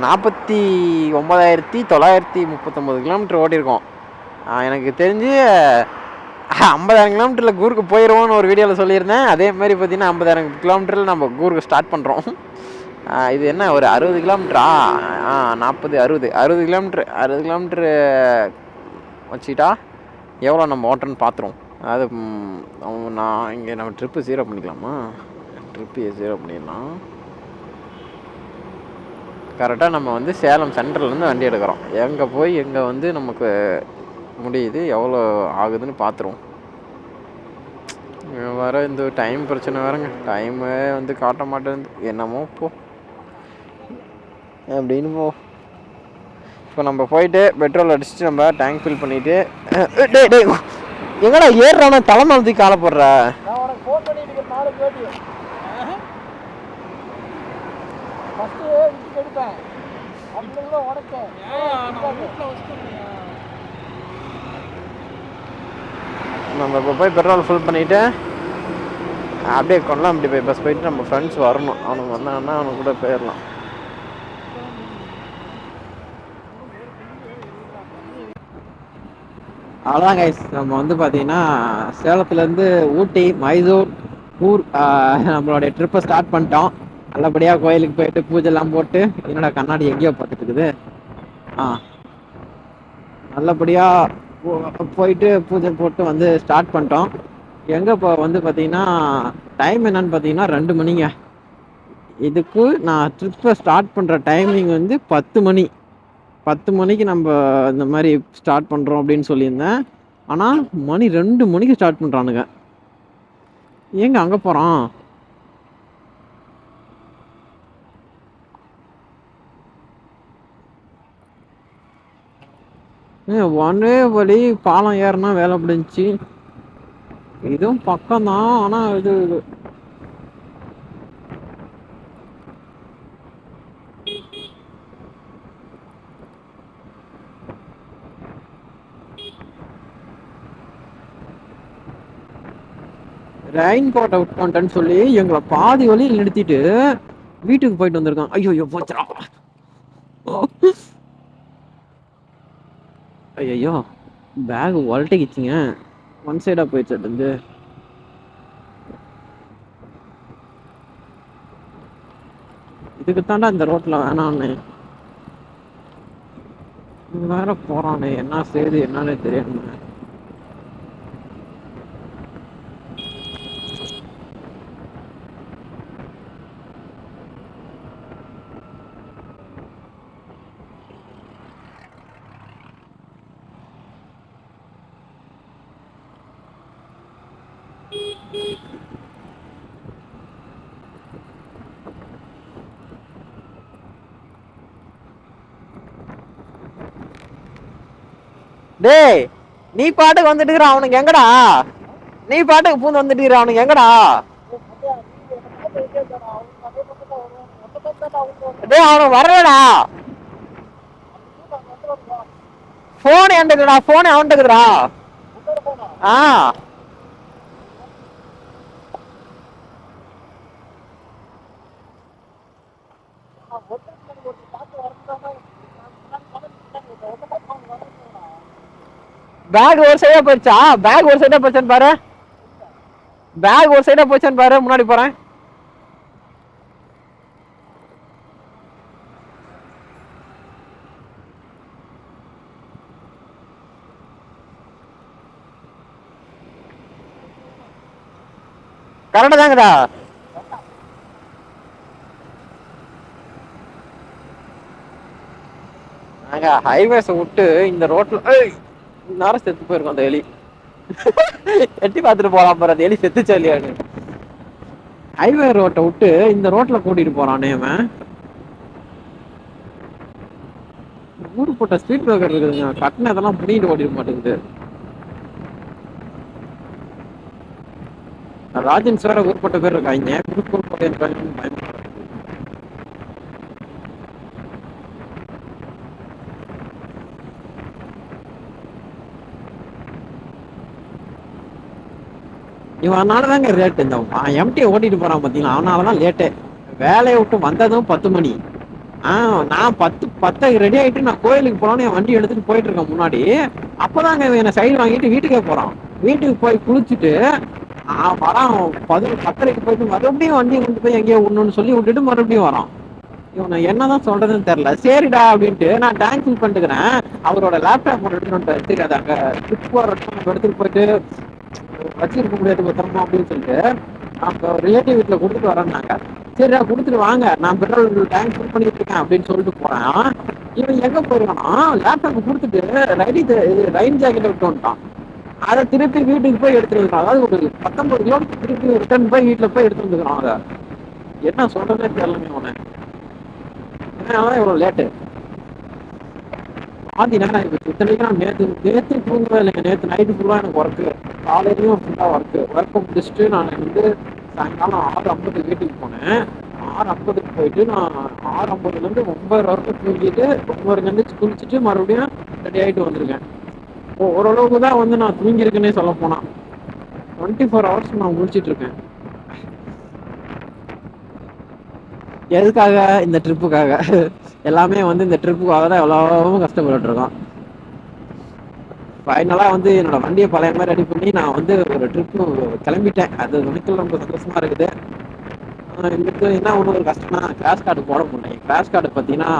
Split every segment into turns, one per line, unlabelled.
49,939 kilometre ஓட்டியிருக்கோம். எனக்கு தெரிஞ்சு 50,000 கிலோமீட்டரில் கூருக்கு போயிடுவோன்னு ஒரு வீடியோவில் சொல்லியிருந்தேன். அதே மாதிரி பார்த்தீங்கன்னா 50,000 கிலோமீட்டரில் நம்ம கூருக்கு ஸ்டார்ட் பண்ணுறோம். இது என்ன ஒரு 60 கிலோமீட்டரா? 40 கிலோமீட்ரு வச்சுக்கிட்டா எவ்வளோ நம்ம ஓட்டுறோன்னு பார்த்துருவோம். அது நான் இங்கே நம்ம ட்ரிப்பு 0 பண்ணிக்கலாமா? ட்ரிப்பு 0 பண்ணிடலாம். கரெக்டாக நம்ம வந்து சேலம் சென்ட்ரல்லேருந்து வண்டி எடுக்கிறோம். எங்கே வந்து நமக்கு முடியுது, எவ்வளோ ஆகுதுன்னு பார்த்துருவோம். வர இந்த டைம் பிரச்சனை வேறங்க. டைமே வந்து காட்ட மாட்டேங்குது. என்னமோ போ அப்படின்னு போ. இப்போ நம்ம போயிட்டு பெட்ரோல் அடிச்சுட்டு நம்ம டேங்க் ஃபில் பண்ணிவிட்டு எங்கடா ஏறுறானா தலைமாலத்தி காலை போடுற? நம்ம இப்போ போய் பெட்ரோல் ஃபுல் பண்ணிவிட்டு அப்படியே கொள்ளலாம். அப்படி போய் பஸ் போயிட்டு நம்ம ஃப்ரெண்ட்ஸ் வரணும். அவனுக்கு வந்தாங்கன்னா அவனுக்கு கூட போயிடலாம். அவ்வளோதான் கைஸ். நம்ம வந்து பார்த்தீங்கன்னா சேலத்துலேருந்து ஊட்டி, மைசூர், நம்மளுடைய ட்ரிப்பை ஸ்டார்ட் பண்ணிட்டோம். நல்லபடியாக கோயிலுக்கு போயிட்டு பூஜைலாம் போட்டு, என்னோட கண்ணாடி எங்கேயோ பார்த்துட்டு இருக்குது. நல்லபடியாக போயிட்டு பூஜை போட்டு வந்து ஸ்டார்ட் பண்ணிட்டோம். எங்கே இப்போ வந்து பார்த்தீங்கன்னா டைம் என்னன்னு பார்த்தீங்கன்னா 2 மணிங்க. இதுக்கு நான் ட்ரிப்பை ஸ்டார்ட் பண்ணுற டைமிங் வந்து 10 மணி. 10 மணிக்கு நம்ம இந்த மாதிரி ஸ்டார்ட் பண்ணுறோம் அப்படின்னு சொல்லியிருந்தேன். ஆனால் மணி 2 மணிக்கு ஸ்டார்ட் பண்ணுறானுங்க. ஏங்க அங்கே போகிறான்? ஒரே வழி பாலம் ஏறினா வேலை முடிஞ்சிச்சு. இதுவும் பக்கம்தான். ஆனால் இது ரெயின் கோட் அவுட் பண்ணிட்டேன்னு சொல்லி எங்களை பாதி வழியில் நிறுத்திட்டு வீட்டுக்கு போயிட்டு வந்திருக்கான். ஐயோ போச்சுரா. ஐயோ பேக் உலட்டிக்கிச்சிங்க. ஒன் சைடா போயிடுச்சு. அது இதுக்கு தாண்டா இந்த ரோட்ல வேணான்னு வேற போறானே. என்ன செய்யுது என்னன்னு தெரியாம. டேய் நீ பாட்டுக்கு வந்துட்டு இருக்கிற, அவனுக்கு எங்கடா? நீ பாட்டுக்கு பூந்து வந்துட்டு இருக்கிற, அவனுக்கு எங்கடா? டேய் அவனுக்கு வரலடா. போன் என்கிட்டடா. போன் அவன்கிட்டக்குதுடா. பேக் ஒரு சைடா போயிடுச்சா? பேக் ஒரு சைடா போச்சான்னு பாரு. பேக் ஒரு சைடா போச்சான்னு பாரு. முன்னாடி போறேன். கரெக்டா தாங்கடா. நாங்க ஹைவேஸை விட்டு இந்த ரோட்ல நேரம் செத்து போயிருக்கோம். அந்த எலி எட்டி பார்த்துட்டு போறான் பாரு. அந்த எலி செத்துச்சா இல்லையான்னு. ஹைவே ரோட்டை விட்டு இந்த ரோட்ல கூட்டிட்டு போறானே அவன். ஊரு போட்ட ஸ்பீட் பிரேக்கர் இருக்குதுங்க. கட்டின இதெல்லாம் புடிங்கிட்டு ஓடிட மாட்டேங்குது. ராஜன் சார் ஊர்பட்ட பேர் இருக்காங்க. இவனாலதாங்க ரேட்டு. இந்த எம்டி ஓட்டிட்டு போறான் பாத்தீங்களா, அவனாலதான் லேட்டு. வேலையை விட்டு வந்ததும் 10 மணி. நான் 10 ரெடி ஆயிட்டு நான் கோயிலுக்கு போலான்னு என் வண்டி எடுத்துட்டு போயிட்டு இருக்கேன் முன்னாடி. அப்பதாங்க இவன் என்ன சைடு வாங்கிட்டு வீட்டுக்கே போறான். வீட்டுக்கு போய் குளிச்சுட்டு வரான். 10:30க்கு போயிட்டு மறுபடியும் வண்டியை கொண்டு போய் எங்கேயோ விடணும்னு சொல்லி விட்டுட்டு மறுபடியும் வரான். இவனை என்னதான் சொல்றதுன்னு தெரியல. சரிடா அப்படின்ட்டு நான் டேங்க் ஃபில் பண்ணிட்டுக்கிறேன். அவரோட லேப்டாப் எடுத்துட்டு சரி அது அங்க ட்ரிப் போற நம்ம எடுத்துட்டு போயிட்டு வச்சிருக்க முடியாது பத்திரமா அப்படின்னு சொல்லிட்டு அவங்க ரிலேட்டிவ் வீட்டில் கொடுத்துட்டு வரேன்னாங்க. சரிடா கொடுத்துட்டு வாங்க, நான் பெட்ரோல் டேங்க் ஃபில் பண்ணிட்டு இருக்கேன் அப்படின்னு சொல்லிட்டு போறேன். இவன் எங்க போயிருக்கானா, லேப்டாப் கொடுத்துட்டு ரைன் ஜாக்கெட்டை விட்டு வந்துட்டான். அதை திருப்பி வீட்டுக்கு போய் எடுத்துட்டு வந்துட்டான். அதாவது ஒரு 19 கிலோமீட்டர் திருப்பி ரிட்டர்ன் போய் வீட்டில் போய் எடுத்து வந்துக்கிறான். அதை என்ன சொல்றதே தெரியலங்க அவனை. அதனாலதான் இவ்வளவு லேட்டு. பாதி நேரம் ஆயிடுச்சு. இத்தனைக்கு நான் நேற்று தூங்கவே இல்லைங்க. நேற்று நைட்டு ஃபுல்லாக எனக்கு ஒர்க்கு, காலையிலையும் ஃபுல்லாக ஒர்க்கை முடிச்சுட்டு நான் சாயங்காலம் 6:50 வீட்டுக்கு போனேன். 6:50க்கு போயிட்டு நான் 6:50லேருந்து 9 வரைக்கும் தூங்கிட்டு 9 குளிச்சுட்டு மறுபடியும் ரெடி ஆகிட்டு வந்திருக்கேன். ஓரளவுக்கு தான் நான் தூங்கியிருக்கேன்னே சொல்ல போனா. 24 hours நான் முடிச்சிட்டு இருக்கேன். எதுக்காக? இந்த ட்ரிப்புக்காக. எல்லாமே இந்த ட்ரிப்புக்காக தான் எவ்வளோ கஷ்டப்பட்டு இருக்கோம். ஃபைனலாக என்னோட வண்டியை பழைய மாதிரி ரெடி பண்ணி நான் ஒரு ட்ரிப்பு கிளம்பிட்டேன். அது நினைக்கல ரொம்ப சந்தோஷமா இருக்குது. எங்களுக்கு என்ன ஒன்று ஒரு கஷ்டம்னா கிராஷ் கார்டு போட முடியல. கிராஷ் கார்டு பார்த்தீங்கன்னா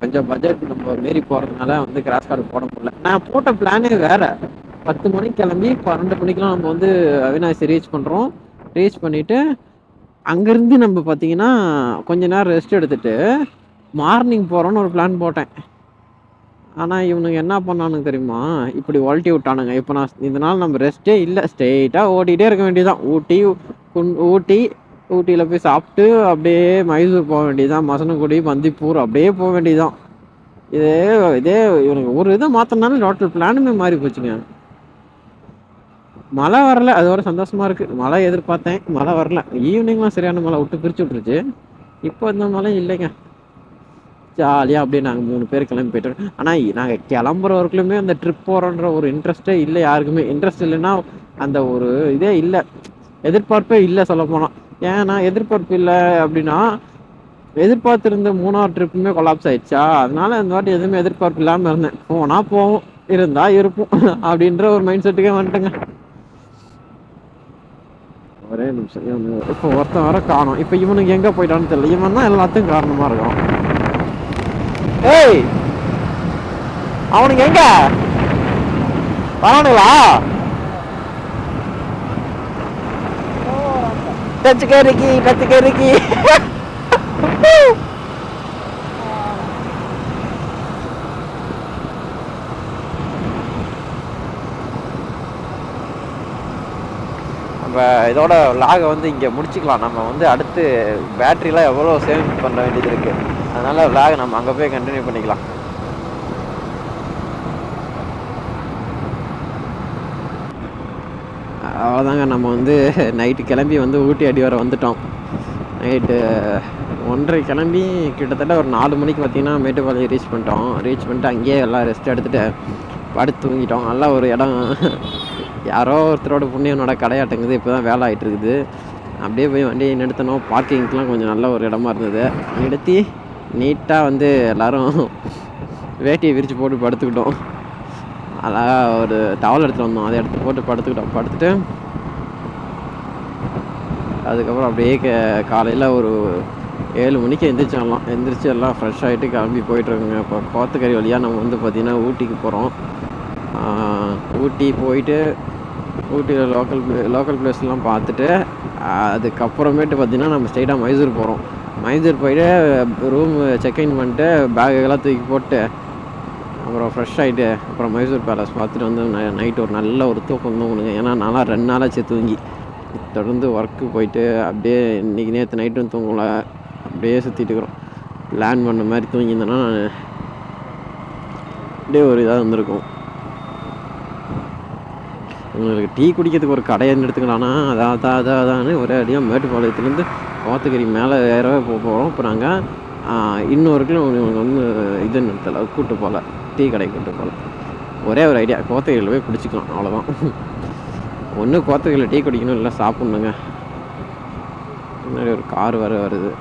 கொஞ்சம் பட்ஜெட் நம்ம மீறி போகிறதுனால கிராஷ் கார்டு போட முடியல. நான் போட்ட பிளானே வேற. 10 மணிக்கு கிளம்பி 12 மணிக்கெலாம் நம்ம அவினாசி ரீச் பண்ணுறோம். ரீச் பண்ணிவிட்டு அங்கேருந்து நம்ம பார்த்தீங்கன்னா கொஞ்ச நேரம் ரெஸ்ட் எடுத்துட்டு மார்னிங் போகிறோன்னு ஒரு பிளான் போட்டேன். ஆனால் இவனுங்க என்ன பண்ணானுங்க தெரியுமா, இப்படி ஒழட்டி விட்டானுங்க. இப்போ நான் இதனால் நம்ம ரெஸ்ட்டே இல்லை, ஸ்ட்ரெயிட்டாக ஓட்டிகிட்டே இருக்க வேண்டியதான். ஊட்டியில் போய் சாப்பிட்டு அப்படியே மைசூர் போக வேண்டியதான். மசனகுடி, பந்திப்பூர் அப்படியே போக வேண்டியதான். இதே இவனுக்கு ஒரு இதை மாற்றினாலும் டோட்டல் பிளானுமே மாறி போச்சுங்க. மழை வரல, அது ஒரு சந்தோஷமா இருக்கு. மழை எதிர்பார்த்தேன், மழை வரல. ஈவினிங்லாம் சரியான மழை விட்டு பிரிச்சு விட்டுருச்சு. இப்போ இந்த மழை இல்லைங்க. ஜாலியாக அப்படியே நாங்கள் 3 பேர் கிளம்பி போயிட்டோம். ஆனால் நாங்கள் கிளம்புற வரைக்குமே அந்த ட்ரிப் போகிறோன்ற ஒரு இன்ட்ரெஸ்ட்டே இல்லை யாருக்குமே. இன்ட்ரெஸ்ட் இல்லைன்னா அந்த ஒரு இதே இல்லை, எதிர்பார்ப்பே இல்லை சொல்லப்போனால். ஏன்னா எதிர்பார்ப்பு இல்லை அப்படின்னா எதிர்பார்த்துருந்த 3ஆவது ட்ரிப்புமே கொலாப்ஸ் ஆயிடுச்சா. அதனால இந்த வாட்டி எதுவுமே எதிர்பார்ப்பு இல்லாமல் இருந்தேன். போனால் போவோம், இருந்தால் இருப்போம் அப்படின்ற ஒரு மைண்ட் செட்டுக்கே வந்துட்டேங்க. ஒரே நிமிஷம். இப்போ ஒருத்தன் வர காணும். இப்போ இவனுக்கு எங்கே போயிட்டான்னு தெரியல. இவன் தான் எல்லாத்துக்கும் காரணமாக இருக்கும். ஏய், அவனுக்கு எங்க வரானுங்களா? டச்சுக்கரிக்கி நம்ம இதோட லாகை இங்கே முடிச்சுக்கலாம். நம்ம அடுத்து பேட்டரிலாம் எவ்வளோ சேவ் பண்ண வேண்டியது இருக்குது. அதனால் லாகை நம்ம அங்கே போய் கண்டினியூ பண்ணிக்கலாம். அவ்வளோதாங்க. நம்ம நைட்டு கிளம்பி ஊட்டி அடிவாரம் வந்துட்டோம். நைட்டு 1:30 கிளம்பி கிட்டத்தட்ட ஒரு 4 மணிக்கு பார்த்திங்கன்னா மேட்டுப்பாளையம் ரீச் பண்ணிட்டு அங்கேயே எல்லாம் ரெஸ்ட் எடுத்துகிட்டு படுத்து தூங்கிட்டோம். நல்லா ஒரு இடம், யாரோ ஒருத்தரோட புண்ணியனோட கடையாட்டுங்குது. இப்போ தான் வேலை ஆகிட்டு இருக்குது. அப்படியே போய் வண்டியை நிறுத்தணும். பார்க்கிங்க்கெலாம் கொஞ்சம் நல்ல ஒரு இடமா இருந்தது. நிறுத்தி நீட்டாக எல்லோரும் வேட்டியை விரித்து போட்டு படுத்துக்கிட்டோம். அழகாக ஒரு டவல் எடுத்துகிட்டு வந்தோம், அதை எடுத்து போட்டு படுத்துட்டு அதுக்கப்புறம் அப்படியே காலையில் ஒரு 7 மணிக்கு எந்திரிச்சு எல்லாம் ஃப்ரெஷ் ஆகிட்டு கிளம்பி போயிட்டுருக்குங்க. இப்போ கோத்தகிரி வழியாக நம்ம பார்த்திங்கன்னா ஊட்டிக்கு போகிறோம். ஊட்டி போயிட்டு ஊட்டியில் லோக்கல் பிளேஸ்லாம் பார்த்துட்டு அதுக்கப்புறமேட்டு பார்த்திங்கன்னா நம்ம ஸ்ட்ரெயிட்டாக மைசூர் போகிறோம். மைசூர் போயிட்டு ரூம் செக்இன் பண்ணிட்டு பேக்கெல்லாம் தூக்கி போட்டு அப்புறம் ஃப்ரெஷ் ஆகிட்டு அப்புறம் மைசூர் பேலஸ் பார்த்துட்டு நைட்டு ஒரு நல்ல ஒரு தூக்கம் தூங்கணுங்க. ஏன்னா நல்லா 2 நாளாச்சு தூங்கி. தொடர்ந்து ஒர்க்கு போயிட்டு அப்படியே இன்றைக்கி நேற்று நைட்டும் தூங்கல, அப்படியே சுற்றிட்டு இருக்கிறோம். பிளான் பண்ண மாதிரி தூங்கியிருந்தேன்னா நான் அப்படியே ஒரு இதாக வந்திருக்கும். உங்களுக்கு டீ குடிக்கிறதுக்கு ஒரு கடையை எடுத்துக்கலாம்னா அதான் ஒரே அடியாக மேட்டுப்பாளையத்துலேருந்து கோத்தகிரி மேலே ஏறவே போகிறோம். இப்போ நாங்கள் இன்னொரு கிலோ இது நிறுத்தலை, கூட்டு போகல, டீ கடை கூட்டு போகல. ஒரே ஒரு ஐடியா, கோத்தகிரியில் போய் குடிச்சிக்கலாம், அவ்வளோதான். ஒன்று கோத்தகிரியில் டீ குடிக்கணும், இல்லை சாப்பிட்ணுங்க. முன்னாடி ஒரு கார் வருது.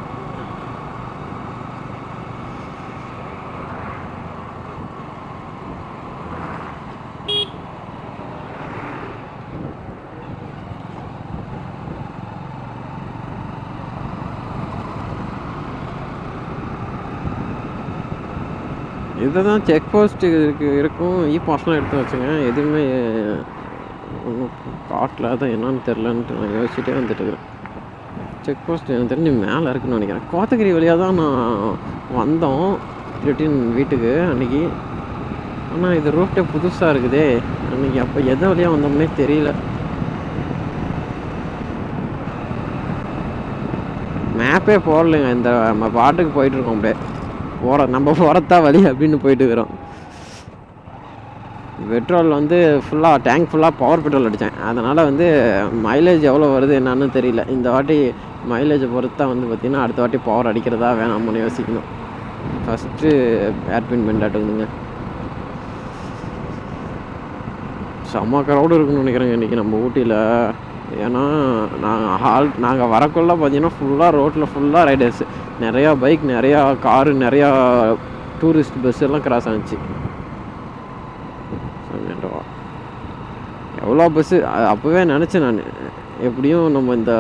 இதுதான் செக் போஸ்ட்டு இருக்கும். பாஸ்லாம் எடுத்து வச்சுங்க. எதுவுமே ஒன்றும் காட்டல. அதான் என்னன்னு தெரிலன்ட்டு நான் யோசிச்சுட்டே வந்துட்டுருக்கிறேன். செக் போஸ்ட் எனக்கு தெரிஞ்சு மேலே இருக்குன்னு நினைக்கிறேன். கோத்தகிரி வழியாக தான் நான் வந்தோம் ரிட்டன் வீட்டுக்கு அன்றைக்கி. ஆனால் இது ரூட்டே புதுசாக இருக்குதே. அன்றைக்கி அப்போ எதை வழியாக வந்தோம்னே தெரியல. மேப்பே போடலைங்க. இந்த நம்ம பாட்டுக்கு போயிட்டுருக்கோம். அப்படியே நம்ம போகிறதா வழி அப்படின்னு போயிட்டு இருக்கிறோம். பெட்ரோல் வந்து ஃபுல்லாக டேங்க் ஃபுல்லாக பவர் பெட்ரோல் அடித்தேன். அதனால் வந்து மைலேஜ் எவ்வளோ வருது என்னான்னு தெரியல. இந்த வாட்டி மைலேஜை பொறுத்து தான் வந்து பார்த்திங்கன்னா அடுத்த வாட்டி பவர் அடிக்கிறதா வேணாம்னு யோசிக்கணும். ஃபஸ்ட்டு ஏர்பின் பெண்டாட்டுங்க. செம்ம க்ரௌடு இருக்குன்னு நினைக்கிறேங்க இன்றைக்கி நம்ம ஊட்டியில். ஏன்னா நாங்கள் வரக்குள்ள பார்த்தீங்கன்னா ஃபுல்லாக ரோட்டில் ஃபுல்லாக ரைடர்ஸ், நிறையா பைக், நிறையா காரு, நிறையா டூரிஸ்ட் பஸ் எல்லாம் கிராஸ் ஆனிச்சு. எவ்வளோ பஸ்ஸு அப்போவே நினச்சேன் நான், எப்படியும் நம்ம இந்த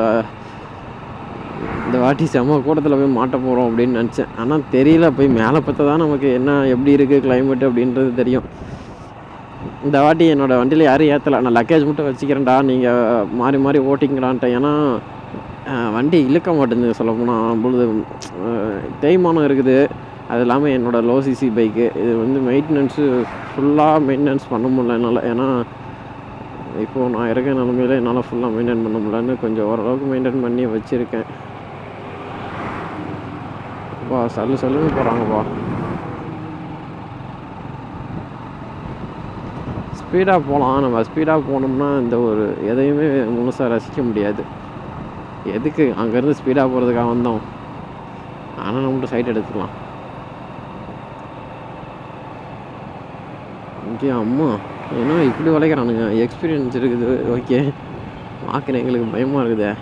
வாட்டி செம்ம கூட்டத்தில் போய் மாட்ட போகிறோம் அப்படின்னு நினச்சேன். ஆனால் தெரியல, போய் மேலே பார்த்தா தான் நமக்கு என்ன எப்படி இருக்குது கிளைமேட்டு அப்படின்றது தெரியும். இந்த வாட்டி என்னோடய வண்டியில் யாரும் ஏற்றலை. நான் லக்கேஜ் மட்டும் வச்சுக்கிறேன்டா, நீங்கள் மாறி மாறி ஓட்டிங்கடான்ட்டேன். ஏன்னா வண்டி இழுக்க மாட்டேங்குது சொல்லப்போனால். பொழுது தேய்மானம் இருக்குது. அது இல்லாமல் என்னோடய லோ சிசி பைக்கு. இது வந்து ஃபுல்லாக மெயின்டெனன்ஸ் பண்ண முடியல என்னால். ஏன்னா இப்போது நான் இருக்க நிலமையில என்னால் ஃபுல்லாக மெயின்டைன் பண்ண முடியலன்னு கொஞ்சம் ஓரளவுக்கு மெயின்டைன் பண்ணி வச்சுருக்கேன். அப்பா சொல்லுன்னு போகிறாங்கப்பா. ஸ்பீடாக போகலாம். நம்ம ஸ்பீடாக போனோம்னா இந்த ஒரு எதையுமே முழுசாக ரசிக்க முடியாது. எதுக்கு அங்கேருந்து ஸ்பீடாக போகிறதுக்காக வந்தோம்? ஆனால் நம்மகிட்ட சைட் எடுத்துக்கலாம். இங்கே அம்மா ஏன்னா இப்படி வளைக்கிறானுங்க. எக்ஸ்பீரியன்ஸ் இருக்குது, ஓகே. பார்க்குறேன், எங்களுக்கு பயமாக இருக்குதே.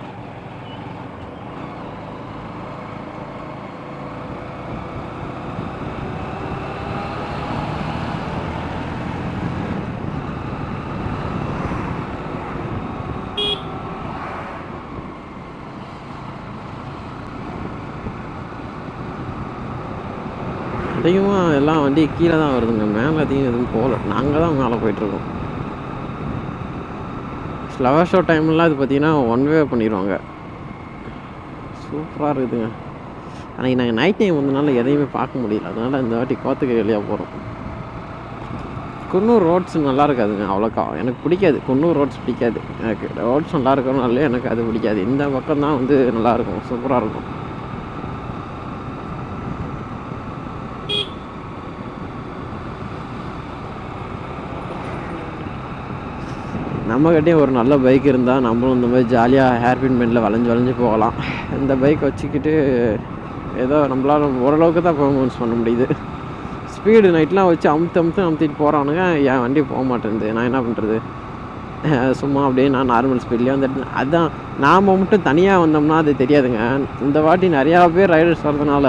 அதிகமாக எல்லாம் வண்டி கீழே தான் வருதுங்க. மேலே அதிகம் எதுவும் போகல. நாங்கள் தான் மேலே போயிட்டுருக்கோம். ஃப்ளவர் ஷோ டைம்லாம் இது பார்த்திங்கன்னா ஒன் வே பண்ணிடுவாங்க. சூப்பராக இருக்குதுங்க. அன்றைக்கி நாங்கள் நைட் டைம் வந்தனால எதையுமே பார்க்க முடியல. அதனால் இந்த வாட்டி கோத்தகிரி வழியாக போகிறோம். குன்னூர் ரோட்ஸ் நல்லா இருக்காதுங்க அவ்வளோக்கா. எனக்கு பிடிக்காது குன்னூர் ரோட்ஸ், பிடிக்காது எனக்கு. ரோட்ஸ் நல்லா இருக்கனாலே எனக்கு அது பிடிக்காது. இந்த பக்கம் தான் வந்து நல்லாயிருக்கும், சூப்பராக இருக்கும். நம்மக்கிட்டே ஒரு நல்ல பைக் இருந்தால் நம்மளும் இந்த மாதிரி ஜாலியாக ஹேர்பின் பெண்டில் வளைஞ்சு போகலாம். இந்த பைக் வச்சுக்கிட்டு ஏதோ நம்மளால் ஓரளவுக்கு தான் பெர்ஃபார்மன்ஸ் பண்ண முடியுது. ஸ்பீடு நைட்லாம் வச்சு அமுத்திட்டு போகிறானுங்க. என் வண்டி போக மாட்டேங்குது. நான் என்ன பண்ணுறது? சும்மா அப்படியே நான் நார்மல் ஸ்பீட்லேயே வந்துட்டு. அதுதான் நாம் மட்டும் தனியாக வந்தோம்னா அது தெரியாதுங்க. இந்த வாட்டி நிறையா பேர் ரைடர்ஸ் வர்றதுனால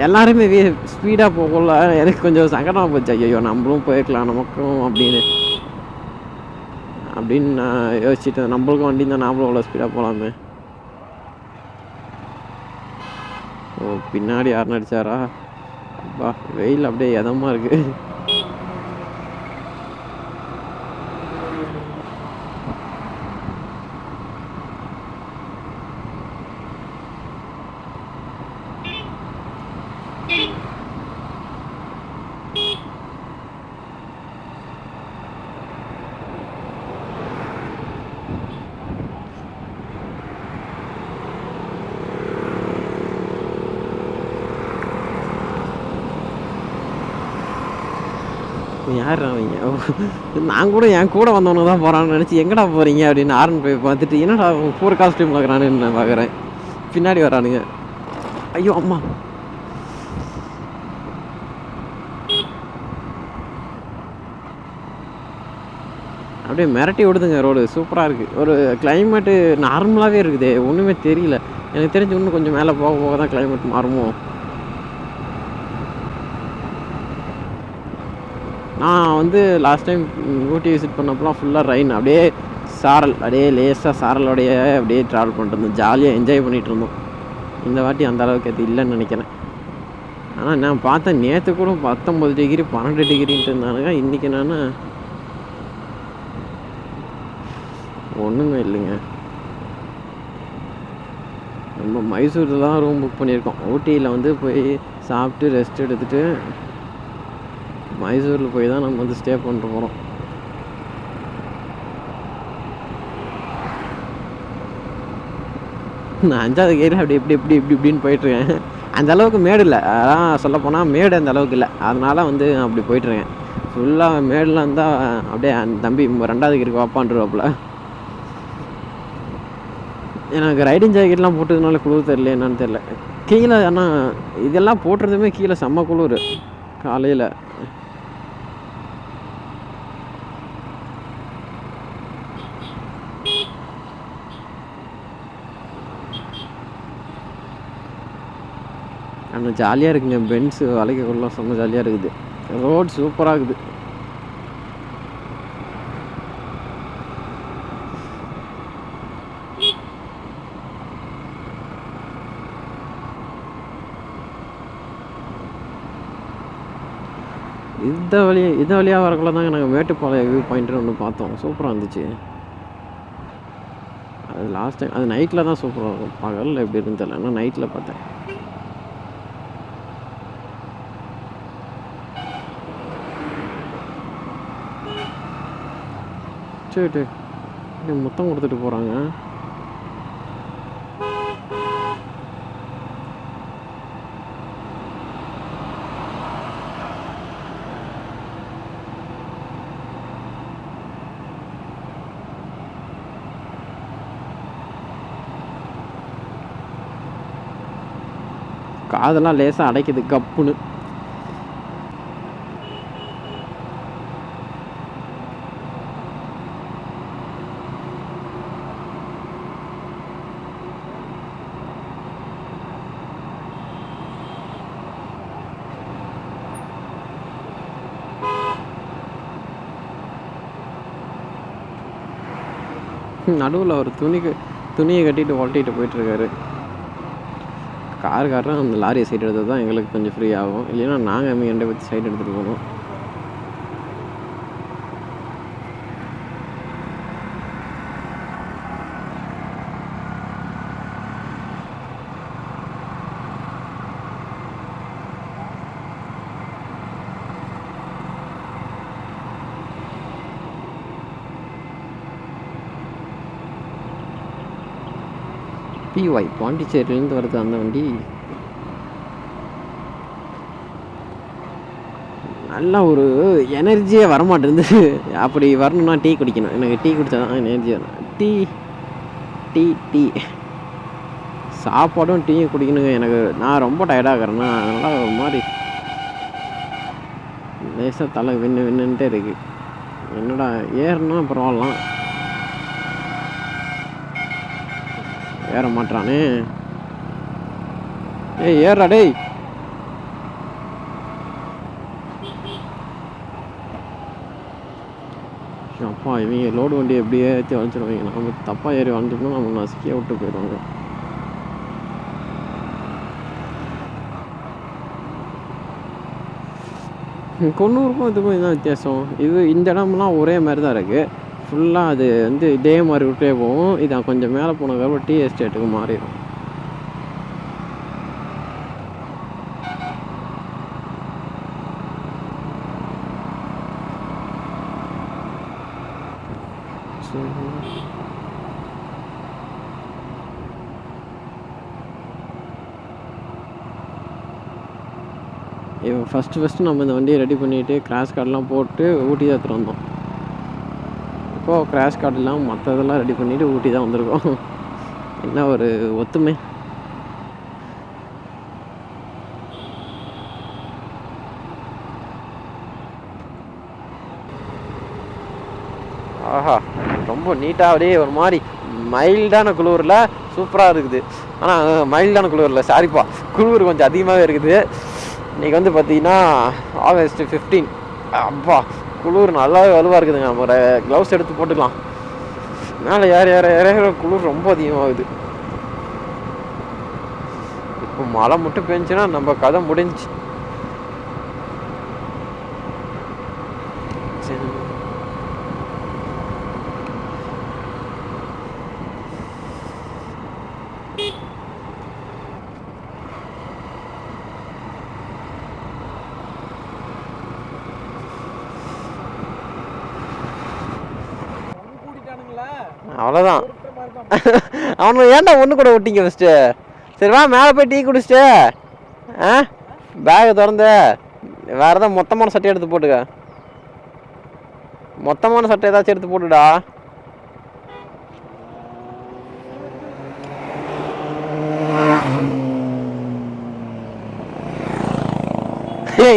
எல்லாருமே ஸ்பீடாக போகல. எனக்கு கொஞ்சம் சங்கடமாக போச்சு. ஐயோ நம்மளும் போயிருக்கலாம் நமக்கும் அப்படின்னு நான் யோசிச்சுட்டேன். நம்மளுக்கும் வண்டி தான், நாமளும் அவ்வளோ ஸ்பீடாக போகலாமே. ஓ பின்னாடி யாருன்னு அடித்தாரா? அப்பா வெயில் அப்படியே இதமாக இருக்குது. யார் அவங்க? நான் கூட என் கூட வந்தவங்க தான் போகிறான்னு நினச்சி எங்கடா போகிறீங்க அப்படின்னு ஆரன் போய் பார்த்துட்டு என்னடா பூரா காஸ்ட்யூம் பார்க்குறான்னு நான் பார்க்குறேன். பின்னாடி வரானுங்க. ஐயோ அம்மா. அப்படியே மிரட்டி விடுதுங்க ரோடு. சூப்பராக இருக்குது. ஒரு கிளைமேட்டு நார்மலாகவே இருக்குது, ஒன்றுமே தெரியல. எனக்கு தெரிஞ்சு இன்னும் கொஞ்சம் மேலே போக தான் கிளைமேட் மாறுமோ. நான் வந்து லாஸ்ட் டைம் ஊட்டி விசிட் பண்ணப்போலாம் ஃபுல்லாக ரெயின், அப்படியே சாரல், அப்படியே லேசாக சாரலோடைய அப்படியே ட்ராவல் பண்ணிட்டு இருந்தோம். ஜாலியாக என்ஜாய் பண்ணிகிட்டு இருந்தோம். இந்த வாட்டி அந்த அளவுக்கு அது இல்லைன்னு நினைக்கிறேன். ஆனால் நான் பார்த்தேன் நேற்று கூட 19 டிகிரி 12 டிகிரின்ட்டு இருந்தானுங்க. இன்றைக்கி நான் ஒன்றுமே இல்லைங்க. நம்ம மைசூரில் தான் ரூம் புக் பண்ணியிருக்கோம். ஊட்டியில் வந்து போய் சாப்பிட்டு ரெஸ்ட் எடுத்துகிட்டு மைசூரில் போய் தான் நம்ம வந்து ஸ்டே பண்ணிட்டு போகிறோம். நான் 5வது கேரில் அப்படி இப்படின்னு போயிட்டுருக்கேன். அந்த அளவுக்கு மேடு இல்லை, அதான் சொல்லப்போனால் மேடு அந்த அளவுக்கு இல்லை. அதனால் வந்து அப்படி போயிட்டுருக்கேன். ஃபுல்லாக மேடெலாம் இருந்தால் அப்படியே அந்த தம்பி 2வது கேருக்கு வாப்பான்ருவாப்புல. எனக்கு ரைடிங் ஜாக்கெட்லாம் போட்டதுனால குளிர் தெரியல என்னன்னு தெரில. கீழே ஆனால் இதெல்லாம் போட்டுறதுமே கீழே செம்ம குளிர் காலையில். ஆனால் ஜாலியாக இருக்குங்க. பென்ஸு வளைக்கக்குள்ள செம்ம ஜாலியாக இருக்குது. ரோட் சூப்பராக இருக்குது. இந்த வழியாக வரக்குள்ள தாங்க நாங்கள் மேட்டுப்பாளையம் வியூ பாயிண்ட்னு ஒன்று பார்த்தோம். சூப்பராக இருந்துச்சு. அது லாஸ்ட் டைம் அது நைட்டில் தான் சூப்பராக இருக்கும். பகலில் எப்படி இருக்குன்னு தெரியல, ஆனால் நைட்டில் பார்த்தேன். சரி மொத்தம் கொடுத்துட்டு போகிறாங்க. காதெல்லாம் லேசாக அடைக்குது கப்புன்னு. நடுவில் ஒரு துணியை கட்டிட்டு ஓட்டிகிட்டு போயிட்டுருக்காரு. காருக்காரன் அந்த லாரியை சைடு எடுத்தது தான் எங்களுக்கு கொஞ்சம் ஃப்ரீ ஆகும். இல்லைன்னா நாங்கள் எண்டை வச்சு சைடு எடுத்துகிட்டு போகணும். பிஒய் பாண்டிச்சேரியிலேருந்து வருது அந்த வண்டி. நல்லா ஒரு எனர்ஜியே வரமாட்டேருந்து. அப்படி வரணும்னா டீ குடிக்கணும். எனக்கு டீ குடித்தா தான் எனர்ஜி வரும். டீ சாப்பாடும் டீயும் குடிக்கணுங்க. எனக்கு நான் ரொம்ப டயர்டாகிறேன்னா அதனால் ஒரு மாதிரி லேசாக தலை வின்னுன்ட்டே இருக்குது. என்னடா ஏறனா பரவாயில்லாம், ஏற மாட்டானே. ஏறா டேய். அப்பா இவங்க லோடு வண்டி எப்படியே ஏற்றி வளைச்சிருவாங்க. நம்ம தப்பாக ஏறி வந்துட்டோம்னா நம்ம நசுக்கியே விட்டு போயிடுவாங்க. கொன்னூருக்கும் இதுக்கும் இதுதான் வித்தியாசம். இந்த இடம்லாம் ஒரே மாதிரி தான் இருக்குது. ஃபுல்லாக அது வந்து இதே மாதிரி விட்டே போகும். இதான் கொஞ்சம் மேலே போனதுக்கப்புறம் டீ எஸ்டேட்டுக்கு மாறிடும். ஃபஸ்ட்டு நம்ம இந்த வண்டியை ரெடி பண்ணிவிட்டு கிராஷ் கார்டெலாம் போட்டு ஊட்டி தான் எடுத்துகிட்டு வந்தோம். இப்போது கிராஷ் கார்டு இல்லாமல் மற்றதெல்லாம் ரெடி பண்ணிவிட்டு ஊட்டி தான் வந்திருக்கோம். என்ன ஒரு ஒத்துமை. ஆஹா, ரொம்ப நீட்டாக அப்படியே ஒரு மாதிரி மைல்டான குளிரில் சூப்பராக இருக்குது. ஆனால் மைல்டான குளிரில் சாரிப்பா, குளிர் கொஞ்சம் அதிகமாகவே இருக்குது. இன்றைக்கி வந்து பார்த்திங்கன்னா ஆகஸ்ட் 15. அப்பா குளிர் நல்லாவே வலுவாக இருக்குதுங்க. நம்ம ஒரு க்ளவுஸ் எடுத்து போட்டுக்கலாம். மேலே ஏற குளிர் ரொம்ப அதிகமாகுது. இப்போ மழை மட்டும் பெஞ்சுன்னா நம்ம கதை முடிஞ்சு. அவ்வளோதான். அவனு ஏன்டா ஒன்று கூட ஒட்டிங்க ஃபஸ்ட்டு. சரி வா மேலே போய் டீ குடிச்சிட்டு பேகை திறந்த வேறு ஏதாவது மொத்தமான சட்டை எடுத்து போட்டுக்க. மொத்தமான சட்டை ஏதாச்சும் எடுத்து போட்டுடா.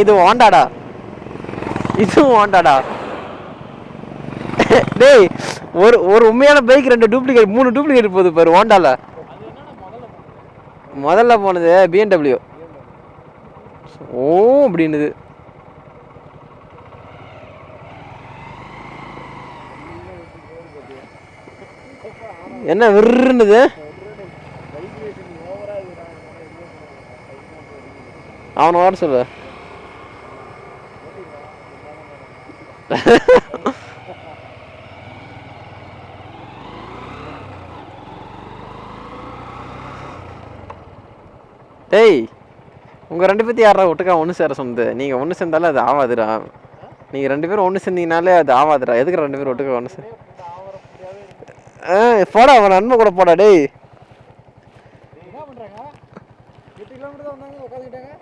இது வாண்டாடா, இது வாண்டாடா. டேய் ஒரு உண்மையான பைக் 2 டூப்ளிகேட் 3 டூப்ளிகேட் போகுது பாரு ஹோண்டால. முதல்ல போனது BMW. ஓ அப்படின்னுது. என்ன விருன்னுது. அவனை வர சொல்லு. டேய் உங்கள் 2 பேர்த்து யாரா ஒட்டுக்கா ஒன்று சேர சொன்னது? நீங்கள் ஒன்று சேர்ந்தாலும் அது ஆகாதுடா. நீங்கள் 2 பேரும் ஒன்று சேர்ந்தீங்கனாலே அது ஆகாதுடா. எதுக்கு 2 பேரும் ஒட்டுக்கா ஒன்று சேர் போடா, அவன் நன்மை கூட போடா. டேய்
என்ன பண்ணுறாங்க? 8 கிலோமீட்டர் தான் வந்தாங்க, உட்காந்துக்கிட்டாங்க.